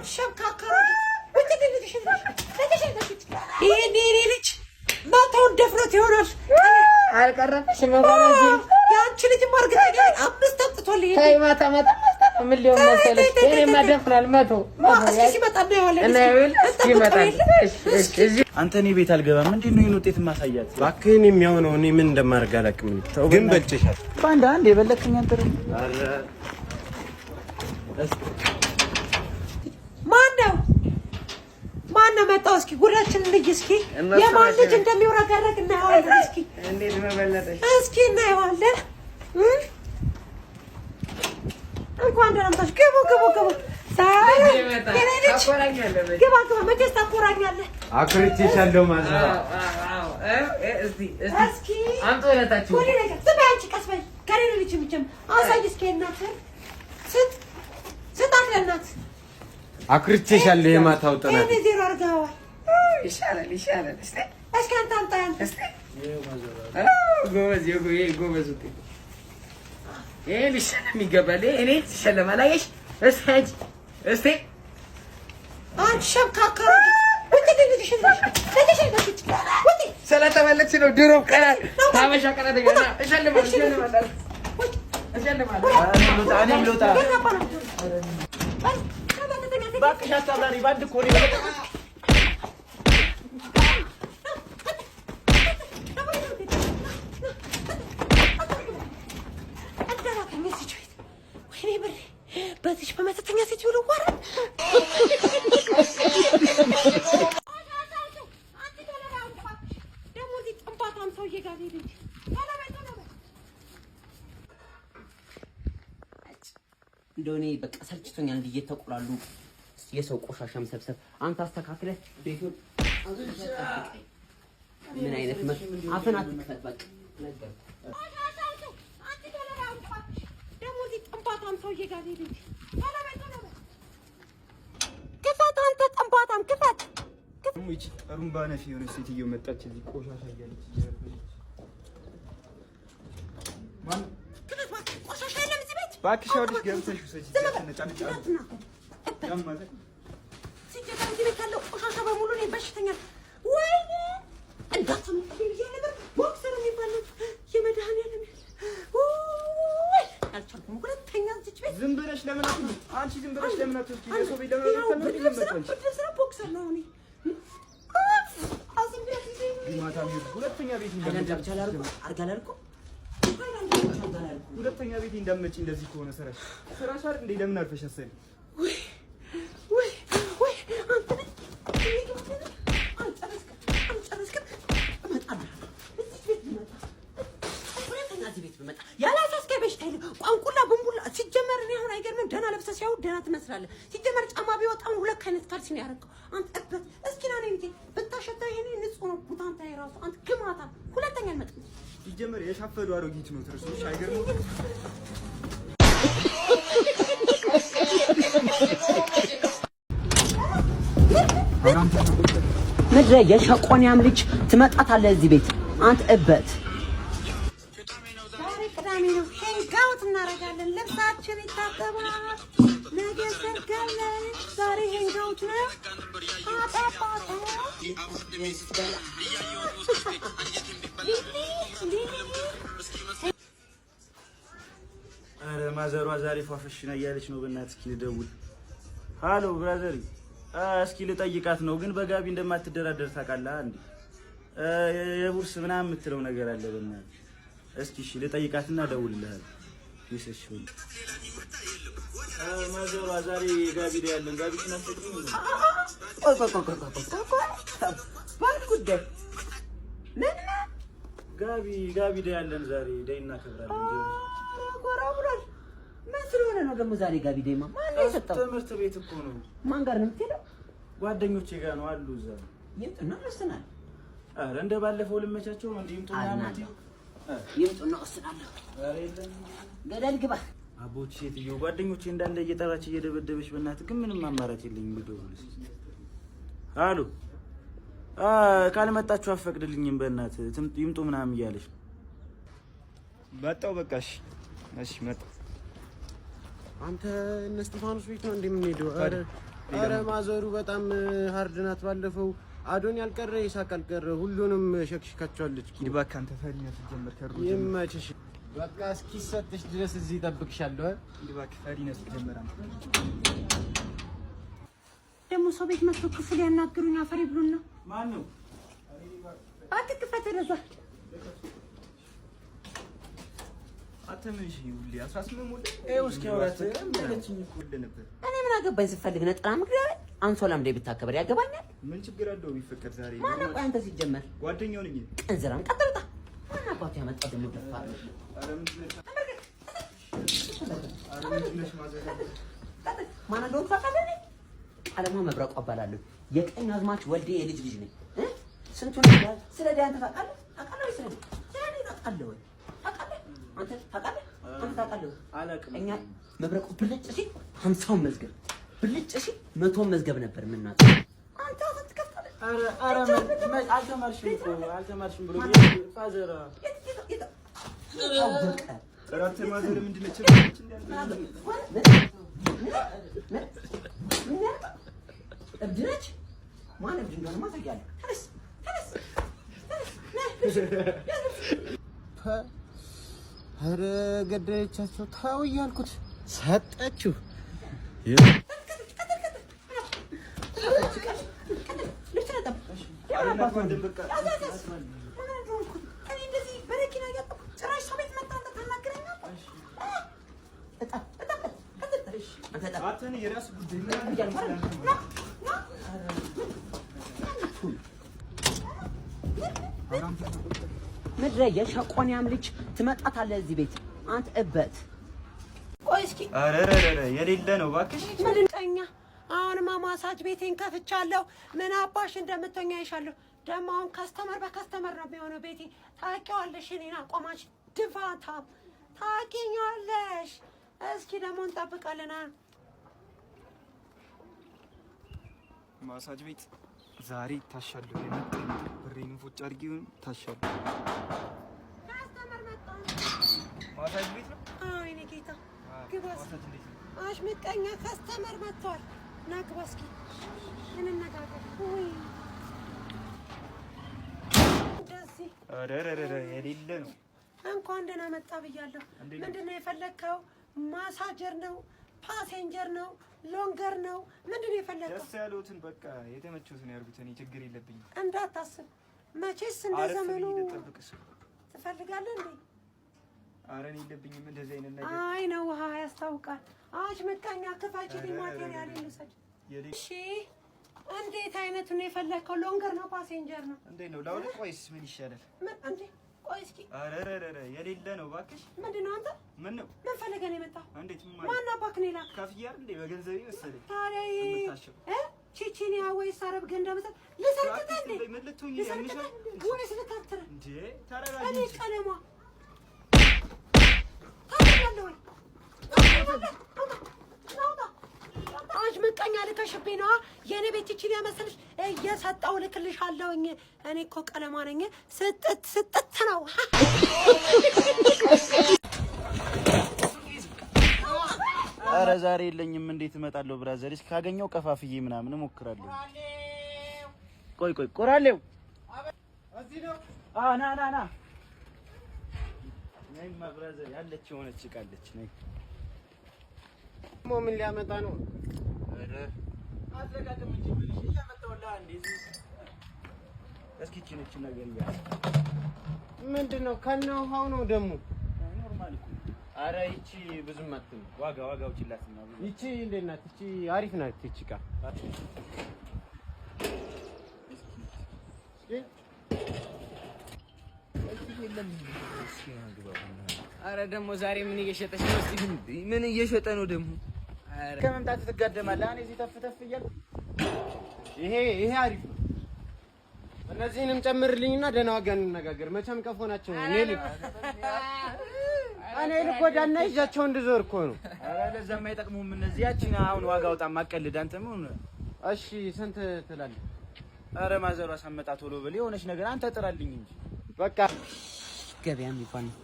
شبكة إيه ليش ما تودف روتيونر على كرة شو مقالة يا أنت اللي تمرق أمست تطولي كاي ما مليون مسألة يعني ما دفنا الماتو ما أسكي ما تبني ولا أنا أقول أسكي ما تبني أنتني بيت الجبل من دينه ينوتيت ما خيات باكيني ميونوني من دمار قالك من جنب التشهد باند عندي بلكني أنت ማነው መጣው እስኪ ጉራችን ልጅ የማን ልጅ እንደሚወራገረግ እናየዋለን እስኪ እንዴት መበለጠሽ እስኪ እናየዋለን እንኳን ደህና መጣሽ ግቡ ሳይ ግባ መቼስ ታኮራኛለህ አክሪቲሻለሁ ማለት አዎ እስኪ አንተ ወለታችሁ ወደ ነገር ትባንቺ ቀስበይ ከሌለ ልጅ ምንም አሳይ እስኪ እናት ስጣለናት አክሪቲሻለሁ የማታው ጠናት እኔ ዜሮ አርጋዋ ይሻላል እስኪ አንተ አምጣን ጎበዝ ይሄ ሊሸለም ይገባል እኔ ትሸለማለህ አየሽ እስቲ አንቺ ሸብካካ ስለተመለች ነው ድሮ ቀናል ታመሻ ቀናት ገና እሸልማለሁ እኔም ልውጣ باقي شاطر داري باند كوري بس ما تتنيا سيتي ولا ورا ዶኔ በቃ ሰልችቶኛል እንዴ እየተቆላሉ የሰው ቆሻሻ መሰብሰብ አንተ አስተካክለህ ቤቱን ምን አይነት አፈና ትክፈት በቃ ነገር ክፈት ሙይቺ ሩምባ ነሽ የሆነ ሴትዮ መጣች እዚህ ቆሻሻ እያለች ማን ቆሻሻ የለም እዚህ ቤት ባክሽ ወዲህ ገብተሽ ውሰጂ ተነጫነጫ ያማዘ ሲጀምር እዚህ ቤት ያለው ቆሻሻ በሙሉ ነው በሽተኛ ወይኔ እንዳትም ይያለበት ቦክሰር የሚባል የመድኃኒዓለም አልቻልኩም ሁለተኛ እዚህ ቤት ዝም ብለሽ ለምን አንቺ ዝም ብለሽ ለምን አትወጪ የሰው ቤት ለምን በደስራ ቦክሰር ነው እኔ አዝም ብለሽ ማታ ሁለተኛ ቤት አርጋላልኩ ሁለተኛ ቤት እንደምትመጪ እንደዚህ ከሆነ ስራሽ አይደል እንዴ ለምን አርፈሽ አሰሪ ወይ አንተ አንጨረስክ እመጣለሁ እዚህ ቤት ብመጣ ያላሳስከ በሽታ ይል ቋንቁላ ቦምቡላ ሲጀመር ነው አሁን አይገርምም ደህና ለብሰህ ሲያው ደህና ትመስላለህ ሲጀመር ጫማ ቢወጣም ሁለት አይነት ካልሲ ነው ያረከው አንተ እበት እስኪ ና ነኝ እንዴ ብታሸተው ይሄኔ ንጹህ ነው ቡታንታ ይራሱ አንተ ግማታ ሁለተኛ አልመጣም ሲጀመር የሻፈዱ አሮጊት ነው ትርሱሽ አይገርምም ምድረ የሸቆንያም ልጅ ትመጣታለህ እዚህ ቤት አንተ እበት ቅዳሜ ነው ሄንጋውት እናደርጋለን ልብሳችን ይታጠባል ነገ ሰርጋለን ዛሬ ሄንጋውት ነው አረ ማዘሯ ዛሬ ፏፈሽ ነው እያለች ነው በእናትህ እስኪ ልደውል ሃሎ ብራዘሪ እስኪ ልጠይቃት ነው ግን በጋቢ እንደማትደራደር ታውቃለህ እንዴ የቡርስ ምናምን የምትለው ነገር አለ በእናትህ እስኪ እሺ ልጠይቃትና እደውልልሃለሁ ይሰሽ ሁሉ ማዘሯ ዛሬ ጋቢ ላይ ያለን ጋቢ ትናፍቅኝ ነው ባል ጉዳይ ምን ጋቢ ላይ ያለን ዛሬ ዳይ እናከብራለን ጎራብራል ምን ስለሆነ ነው ደግሞ ዛሬ ጋቢ ዳይማ ማን ነው የሰጠው ትምህርት ቤት እኮ ነው ማን ጋር ነው የምትሄደው ጓደኞቼ ጋር ነው አሉ እዛ ይምጡና ወስናል አረ እንደ ባለፈው ልመቻቸው ነው እንዲምጡና ማለት ይምጡና ወስናለሁ ዛሬ የለም ገደል ግባ አቦች ሴትዮ ጓደኞቼ እንዳለ እየጠራች እየደበደበች በእናትህ ግን ምንም አማራጭ የለኝም ልደውልልሽ አሉ ካልመጣችሁ አፈቅድልኝም በእናትህ ይምጡ ምናምን እያለች መጣው በቃ እሺ መጣ አንተ እነ እስጢፋኖስ ቤት ነው እንደምንሄደው? አረ ኧረ ማዘሩ በጣም ሃርድ ናት። ባለፈው አዶን ያልቀረ ይሳቅ አልቀረ ሁሉንም ሸክሽካቸዋለች። ይባካ አንተ ፈሪነት ጀመር ከሩ ይመችሽ። በቃ እስኪሰጥሽ ድረስ እዚህ እጠብቅሻለሁ። ይባካ ፈሪነት ጀመር። ደግሞ ሰው ቤት መጥቶ ክፍል ያናግሩኝ አፈሪ ብሉና ማን ነው? አትክፈት ረዛ አተምንሽ ይውል 18 ሞዴ እስኪ አውራት ማለችኝ እኮ ነበር። እኔ ምን አገባኝ ስፈልግ ነጥራ ምግራ አንሶላም ላይ ብታከበር ያገባኛል። ምን ችግር አለው ቢፈቀድ? ዛሬ ማን ነው አንተ ሲጀመር ጓደኛው ነኝ። ቀንዝራም ቀጥልጣ ማን አባቱ ያመጣው ደግሞ ደፋ። አረ ምን ነሽ ማዘጋ ማን እንደው ታውቃለህ? አለማ መብረቁ አባላለሁ። የቀኝ አዝማች ወልዴ የልጅ ልጅ ነኝ። ስንቱን ይላል ስለ ዳንተ ታውቃለህ? ታውቃለህ ስለ ዳንተ ታውቃለህ ወይ? ታውቃለህ አንተ ታውቃለህ? አንተ ታውቃለህ? አላውቅም። እኛ መብረቁ ብልጭ ሲል 50 መዝገብ ብልጭ ሲል 100 መዝገብ ነበር የምናውቀው። አንተ አትከፍታለህ። አረ አልተማርሽም እኮ አልተማርሽም ብሎ ፋዘራ አውቀ ራተ ማዘር ምንድን ነች? እብድነች ማን እብድ እንደሆነ ማሳያለሁ። ኧረ ገደለቻቸው። ተው እያልኩት ሰጠችው። ምድረ የሸቆንያም ልጅ ትመጣታለህ እዚህ ቤት አንተ እበት። ቆይ እስኪ አረረረ የሌለ ነው እባክሽ። ምንድነኛ አሁንማ ማሳጅ ቤቴን ከፍቻለሁ። ምን አባሽ እንደምትሆኛ ይሻለሁ። ደግሞ አሁን ካስተመር በካስተመር ነው የሚሆነው ቤቴ። ታውቂዋለሽ እኔን አቆማች ድፋታም ታውቂኛለሽ። እስኪ ደግሞ እንጠብቃለን። ማሳጅ ቤት ዛሬ ታሻለሁ። የመጣኝ ብሬን ፎጭ አድርጊው ታሻለሁ። ካስተመር መጣ። ማሳጅ ቤት ነው። አይ እኔ ጌታ ግባስ አሽ ምቀኛ ካስተመር መጥቷል። ና ግባ እስኪ እንነጋገር። ወይ እንደዚህ አረረረ የሌለ ነው። እንኳን ደህና መጣ ብያለሁ። ምንድነው የፈለከው? ማሳጀር ነው? ፓሴንጀር ነው? ሎንገር ነው? ምንድነው የፈለከው? ደስ ያለውትን በቃ የተመቸውትን ያርጉት። እኔ ችግር የለብኝም። እንዳታስብ መቼስ እንደ ዘመኑ ተጠብቅሽ ትፈልጋለህ እንዴ? ኧረ እኔ የለብኝም እንደዚህ አይነት ነገር። አይ ነው ውሃ ያስታውቃል። አሽ መቃኛ ክፋችልኝ ማቴሪያል ይልሰድ። እሺ እንዴት አይነቱን የፈለከው? ሎንገር ነው ፓሴንጀር ነው? እንዴት ነው ላውልቅ ወይስ ምን ይሻላል? ምን እንዴ? ቆይ እስኪ አረረረ የሌለ ነው እባክሽ። ምንድነው አንተ? ምን ነው? ምን ፈልገህ ነው የመጣው? እንዴት ማን አባክ ነው ይላል? ካፍያር እንዴ በገንዘቤ መሰለኝ። ታዲያ ቺቺኒያ ወይስ አረብ ገንዳ መሰል ልሰርቅህ እንዴ? ምን ልትሆኚ ልሰርቅህ ወይስ ልታትር እንዴ? ታረጋጊ እኔ ቀለሟ ታረጋለህ ወይ? አንቺ ምቀኛ ልከሽብኝ ነዋ። የኔ ቤት ቺቺኒያ መሰለሽ እየሰጠው ልክልሻለሁኝ። እኔ እኮ ቀለሟ ነኝ። ስጥት ነው። ኧረ ዛሬ የለኝም። እንዴት እመጣለሁ? ብራዘርስ ካገኘው ቀፋፍዬ ምናምን እሞክራለሁ። ቆይ ቆራሌው እዚህ ነው። ና ነይ ብራዘር ያለች የሆነች ቃለች ነይ። ምን ሊያመጣ ነው? ኧረ አዘጋጅም እንጂ ምን እያመጣሁልህ አንዴ እስኪ ቺኖች ነገር ይያዝ። ምንድነው? ከነ ውሃው ነው ደግሞ ኖርማል እኮ። ኧረ ይቺ ብዙም አትም ዋጋው ችላት ነው። ይቺ እንዴት ናት? ይቺ አሪፍ ናት። ይቺ ቃ ኧረ ደግሞ ዛሬ ምን እየሸጠች ነው? እስቲ ምን እየሸጠ ነው ደግሞ? ኧረ ከመምጣት ትጋደማለህ። እኔ እዚህ ተፍ እያልኩ ይሄ አሪፍ ነው። እነዚህንም ጨምርልኝና ደህና ዋጋ እንነጋገር። መቼም ቀፎ ናቸው። እኔ ልጎዳና ይዣቸው እንድዞር እኮ ነው። ኧረ ለዛም አይጠቅሙም እነዚህ። ያቺን አሁን ዋጋ ወጣ ማቀልድ አንተ ምን? እሺ ስንት ትላለህ? ኧረ ማዘሯ ሳመጣ ቶሎ በል የሆነች ነገር አንተ ጥራልኝ እንጂ በቃ ገበያ የሚባል ነው።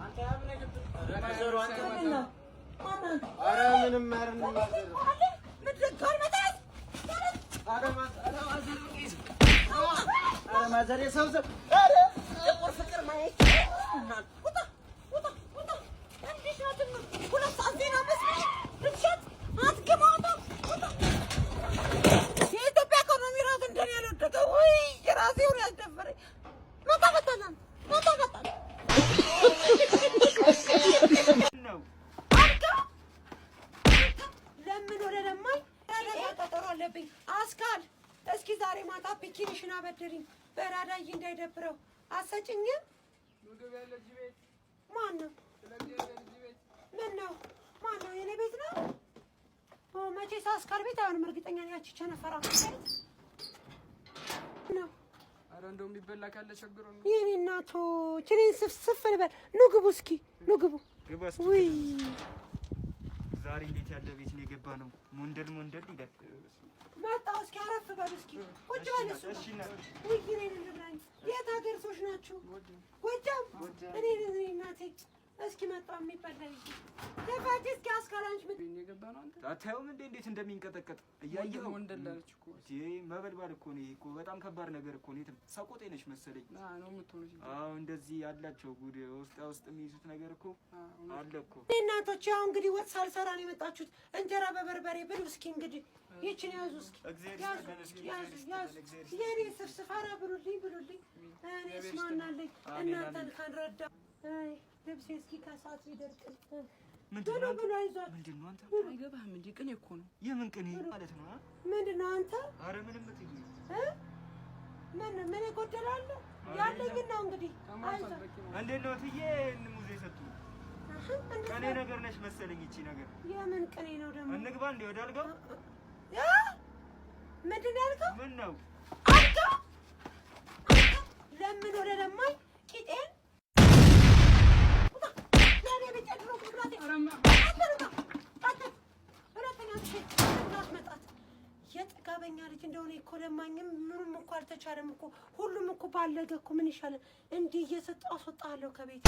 አንተ ማዘሯ አንተ ኧረ ምንም አይደለም ማዘር ማዘር የሰብሰብ ጥቁር ፍቅር ማየት ውጣ ውጣ ውጣ እንዲሻትም ሁለት ሰዓት ዜና መስሎሽ ልብሻት አትገማታ ውጣ የኢትዮጵያ ኢኮኖሚ ራሱ እንደኔ ያልወደቀ ወይ የራሴውን ያስደፈረኝ ማታቀጣናል ነው ለምን ወደ ለማኝ ቀጠሮ አለብኝ አስካል እስኪ ዛሬ ማታ ፒኪኒሽን አበድሪኝ በራዳይ እንዳይደብረው አሰጭኝም ምግብ ያለ እዚህ ቤት ማን ነው ስለዚህ ያለ እዚህ ቤት ምን ነው ማን ነው የኔ ቤት ነው መቼስ አስካል ቤት አይሆንም እርግጠኛ ነኝ ያቺ ቸነፈራ ነው ኧረ እንደው የሚበላ ካለ ቸግሮ ነው የኔ እናቶች እኔን ስፍስፍ ልበል ኑ ግቡ እስኪ ኑ ግቡ ውይ ዛሬ እንዴት ያለ ቤት ነው የገባ ነው ሞንደል ይላል መጣሁ እስኪ አረፍ በሉ እስኪ ቁጭ በል እሱ ውይ እኔን እንደብላኝ የት ሀገር ሰዎች ናችሁ ጎጃም እኔ እናቴ እስኪ መጣሁ የሚበላ ተፋጅ እስኪ አስካላንች ምን የገባ ነው አንተ አታየውም እንዴት እንደሚንቀጠቀጥ እያየኸው ወንደላለች እኮ መበልባል እኮ ነው እኮ በጣም ከባድ ነገር እኮ ነው ሰቆጤ ነች መሰለኝ ነው የምትሆነው አዎ እንደዚህ ያላቸው ጉድ ውስጥ የሚይዙት ነገር እኮ አለ እኮ እናቶች ያው እንግዲህ ወጥ ሳልሰራ ነው የመጣችሁት እንጀራ በበርበሬ ብሉ እስኪ እንግዲህ ይችን ያዙ እስኪ ያዙ የኔ ስፍስፋራ ብሉልኝ እኔስ ማናለኝ እናንተን ካንረዳ አይ ልብሴ እስኪ ከሰዓት ይደርቅል ምንድነው ብሎ አይዟት ምንድነው አንተ አይገባህም እንጂ ቅኔ እኮ ነው የምን ቅኔ ማለት ነው ምንድነው አንተ ኧረ ምንም እትዬ ምን ይጎደላል ያለኝ ነው እንግዲህ እንዴት ነው እትዬ ሙዜ ሰጡ ቅኔ ነገር ነሽ መሰለኝ እቺ ነገር የምን ቅኔ ነው ደግሞ እንግባ እንዴ ወደ አልጋው ምንድን ነው ያልከው ምን ነው አልጋው ለምን ወደ ለማኝ ቂጤን የጥጋበኛ ልጅ እንደሆነ እኮ ለማኝም ምንም እኮ አልተቻለም እኮ ሁሉም እኮ ባለገ እኮ ምን ይሻላል እንዲህ እየሰጠው አስወጣለሁ ከቤት